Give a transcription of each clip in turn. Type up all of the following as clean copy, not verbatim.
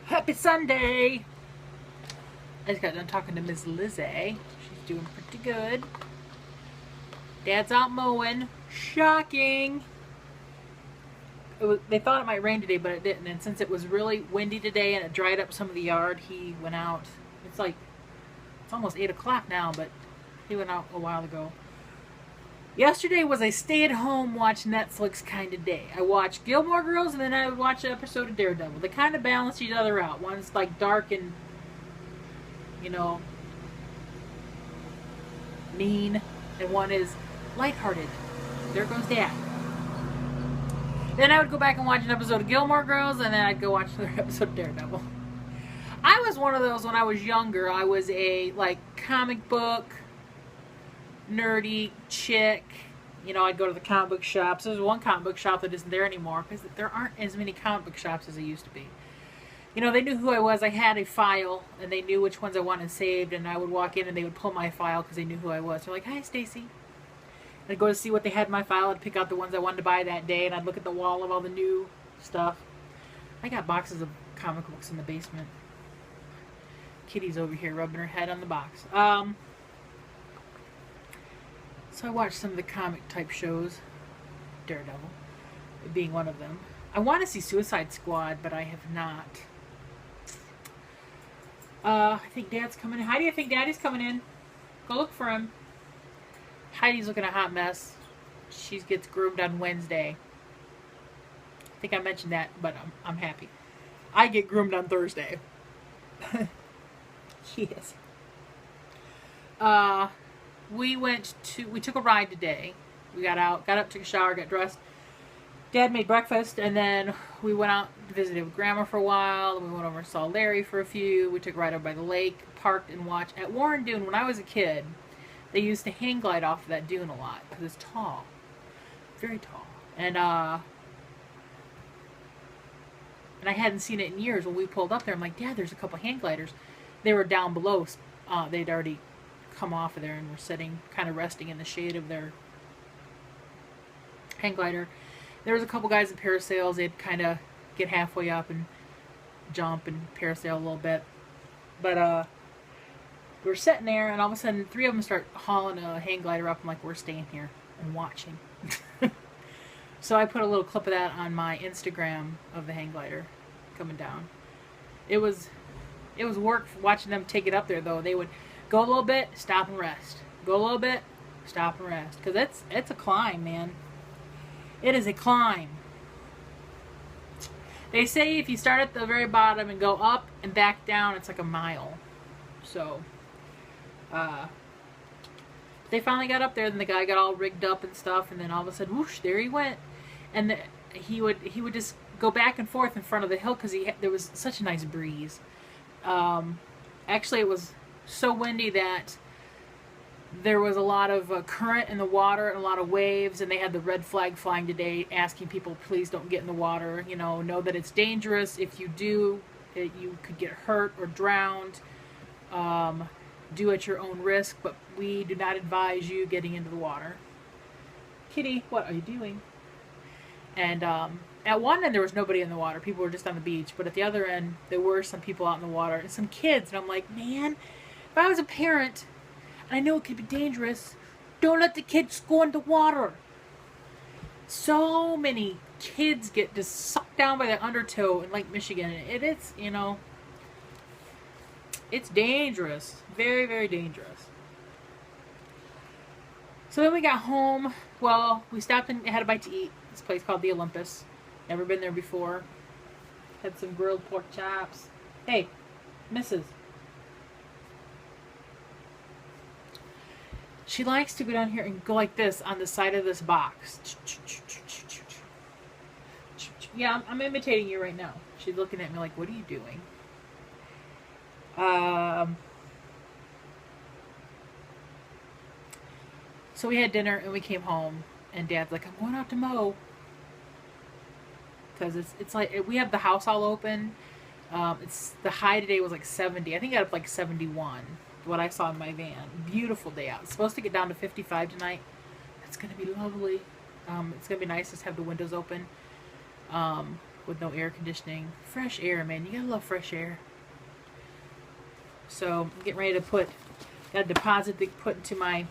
Happy Sunday! I just got done talking to Miss Lizzie. She's doing pretty good. Dad's out mowing. Shocking! They thought it might rain today, but it didn't. And since it was really windy today and it dried up some of the yard, he went out. It's almost 8 o'clock now, but he went out a while ago. Yesterday was a stay-at-home watch Netflix kind of day. I watched Gilmore Girls and then I would watch an episode of Daredevil. They kind of balance each other out. One's like dark and, mean, and one is lighthearted. There goes Dad. Then I would go back and watch an episode of Gilmore Girls and then I'd go watch another episode of Daredevil. I was one of those when I was younger. I was a, comic book nerdy chick. I'd go to the comic book shops. There's one comic book shop that isn't there anymore because there aren't as many comic book shops as there used to be. They knew who I was. I had a file, and they knew which ones I wanted saved, and I would walk in, and they would pull my file because they knew who I was. They're like, "Hi, Stacy." I'd go to see what they had in my file. I'd pick out the ones I wanted to buy that day, and I'd look at the wall of all the new stuff. I got boxes of comic books in the basement. Kitty's over here rubbing her head on the box. So I watched some of the comic type shows, Daredevil being one of them. I want to see Suicide Squad, but I have not. I think Dad's coming in. Heidi, I think Daddy's coming in. Go look for him. Heidi's looking a hot mess. She gets groomed on Wednesday. I think I mentioned that, but I'm happy. I get groomed on Thursday. Yes. We took a ride today. We got out, got up, took a shower, got dressed. Dad made breakfast, and then we went out and visited with Grandma for a while. And we went over and saw Larry for a few. We took a ride over by the lake, parked and watched. At Warren Dune, when I was a kid, they used to hang glide off of that dune a lot because it's tall. Very tall. And I hadn't seen it in years. When we pulled up there, I'm like, "Dad, there's a couple hang gliders." They were down below. They'd already come off of there and were sitting, kind of resting in the shade of their hang glider. There was a couple guys in parasails. They'd kind of get halfway up and jump and parasail a little bit. But we were sitting there, and all of a sudden, 3 of them start hauling a hang glider up. I'm like, "We're staying here and watching." So I put a little clip of that on my Instagram of the hang glider coming down. It was work watching them take it up there, though. They would go a little bit, stop and rest. Go a little bit, stop and rest. Because it's a climb, man. It is a climb. They say if you start at the very bottom and go up and back down, it's like a mile. So, they finally got up there, and the guy got all rigged up and stuff, and then all of a sudden, whoosh, there he went. And he would just go back and forth in front of the hill because there was such a nice breeze. Actually, it was so windy that there was a lot of current in the water and a lot of waves, and they had the red flag flying today asking people, please don't get in the water. Know that it's dangerous. If you do, you could get hurt or drowned. Do at your own risk, but we do not advise you getting into the water. Kitty, what are you doing? And at one end, there was nobody in the water. People were just on the beach. But at the other end, there were some people out in the water and some kids. And I'm like, man, if I was a parent, and I know it could be dangerous, don't let the kids go in the water. So many kids get just sucked down by the undertow in Lake Michigan. It's it's dangerous. Very, very dangerous. So then we got home. Well, we stopped and had a bite to eat. This place called the Olympus. Never been there before. Had some grilled pork chops. Hey, Mrs. She likes to go down here and go like this on the side of this box. Yeah, I'm imitating you right now. She's looking at me like, what are you doing? So we had dinner and we came home, and Dad's like, I'm going out to mow. Because it's like, we have the house all open. It's the high today was like 70. I think I got up like 71. What I saw in my van. Beautiful day out. It's supposed to get down to 55 tonight. It's going to be lovely. It's going to be nice to have the windows open. with no air conditioning. Fresh air, man. You gotta love fresh air. So I'm getting ready to got a deposit to put into my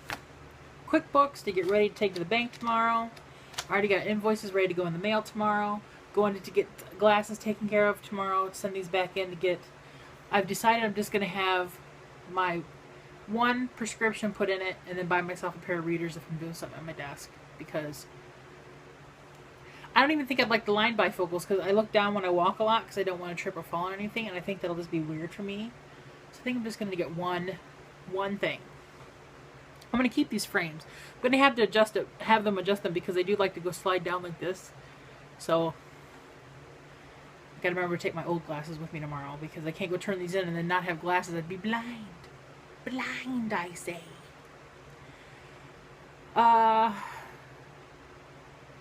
QuickBooks to get ready to take to the bank tomorrow. I already got invoices ready to go in the mail tomorrow. Going to get glasses taken care of tomorrow. Send these back in to get. I've decided I'm just going to have my one prescription put in it and then buy myself a pair of readers if I'm doing something at my desk. Because I don't even think I'd like the line bifocals because I look down when I walk a lot because I don't want to trip or fall or anything. And I think that'll just be weird for me. So I think I'm just going to get one thing. I'm going to keep these frames. I'm going to have them adjust them because they do like to go slide down like this. So I got to remember to take my old glasses with me tomorrow because I can't go turn these in and then not have glasses. I'd be blind. Blind, I say. Go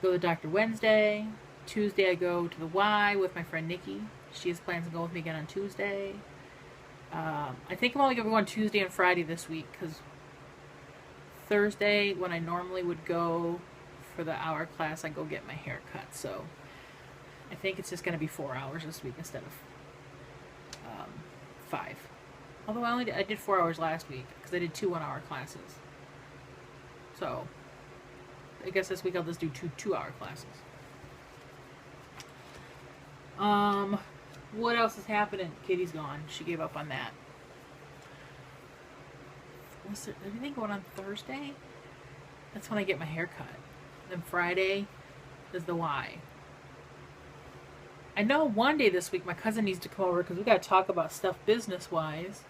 to the doctor Wednesday. Tuesday I go to the Y with my friend Nikki. She has plans to go with me again on Tuesday. I think I'm only going to go on Tuesday and Friday this week because Thursday, when I normally would go for the hour class, I go get my hair cut. So I think it's just going to be 4 hours this week instead of 5. Although I did 4 hours last week because I did 2 1-hour classes. So I guess this week I'll just do 2 2-hour classes. What else is happening? Katie's gone. She gave up on that. Was there anything going on Thursday? That's when I get my hair cut. Then Friday is the Y. I know one day this week my cousin needs to come over because we got to talk about stuff business-wise.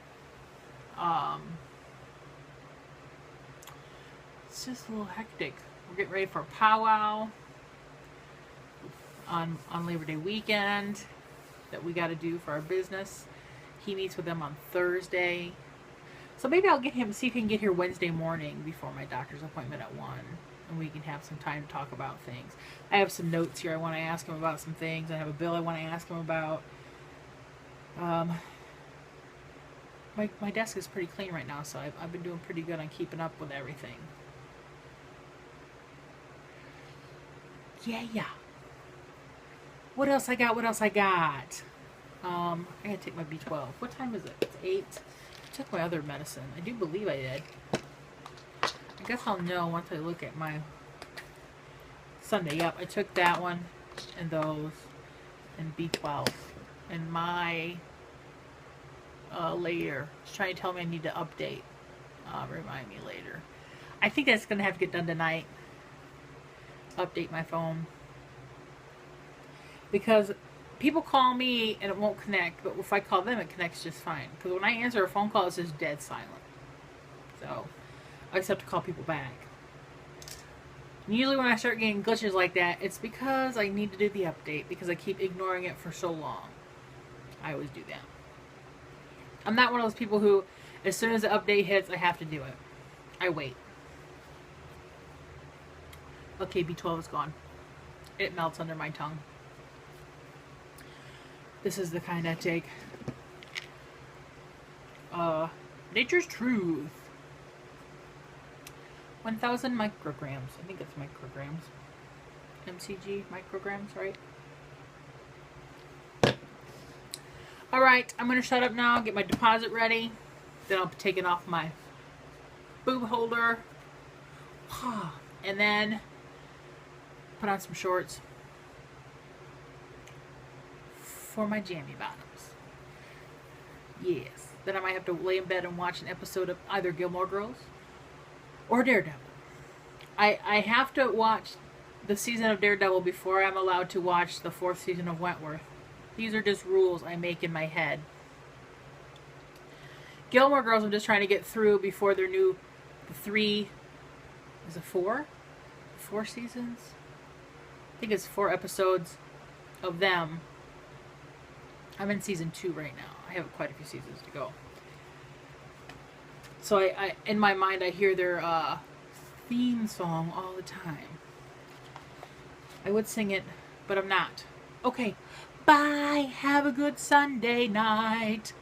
It's just a little hectic. We're getting ready for a powwow on Labor Day weekend that we got to do for our business. He meets with them on Thursday. So maybe I'll see if he can get here Wednesday morning before my doctor's appointment at 1. And we can have some time to talk about things. I have some notes here I want to ask him about some things. I have a bill I want to ask him about. My desk is pretty clean right now, so I've been doing pretty good on keeping up with everything. Yeah. What else I got? I gotta take my B12. What time is it? It's 8. I took my other medicine. I do believe I did. I guess I'll know once I look at my Sunday. Yep, I took that one and those and B12. And my later. She's trying to tell me I need to update. Remind me later. I think that's going to have to get done tonight. Update my phone. Because people call me and it won't connect, but if I call them, it connects just fine. Because when I answer a phone call, it's just dead silent. So I just have to call people back. And usually when I start getting glitches like that, it's because I need to do the update because I keep ignoring it for so long. I always do that. I'm not one of those people who, as soon as the update hits, I have to do it. I wait. Okay, B12 is gone. It melts under my tongue. This is the kind I take. Nature's Truth. 1,000 micrograms. I think it's micrograms. MCG micrograms, right? Alright, I'm going to shut up now, get my deposit ready. Then I'll be taking off my boob holder. And then put on some shorts for my jammy bottoms. Yes. Then I might have to lay in bed and watch an episode of either Gilmore Girls or Daredevil. I have to watch the season of Daredevil before I'm allowed to watch the 4th season of Wentworth. These are just rules I make in my head. Gilmore Girls I'm just trying to get through before their new 3, is it 4? 4 seasons? I think it's 4 episodes of them. I'm in season 2 right now. I have quite a few seasons to go. So I in my mind I hear their theme song all the time. I would sing it, but I'm not. Okay. Bye. Have a good Sunday night.